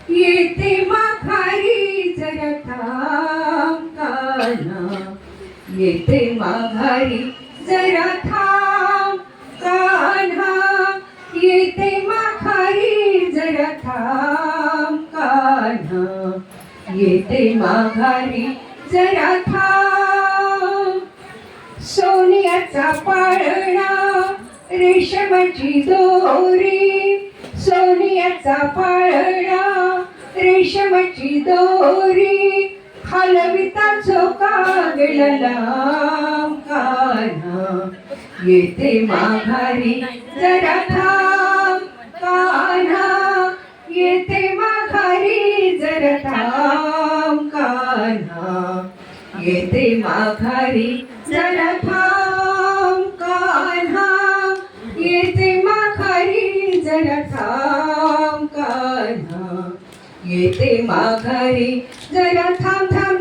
येते माघारी जरा थांब कान्हा, येते माघारी जरा थांब कान्हा, येते माघारी जरा थांब कान्हा, येते माघारी जरा थांब. सोन्याचा पाळणा रेशमाची दोरी, सोन्याचा पाळणा रेशमाची दोरी, हलविता झोका गेला लांब कान्हा, येते माघारी जरा थांब कान्हा, येते माघारी जरा थांब कान्हा, येते माघारी जरा थांब कान्हा, येते माघारी जरा थांब कान्हा, येते माघारी जरा थांब थांब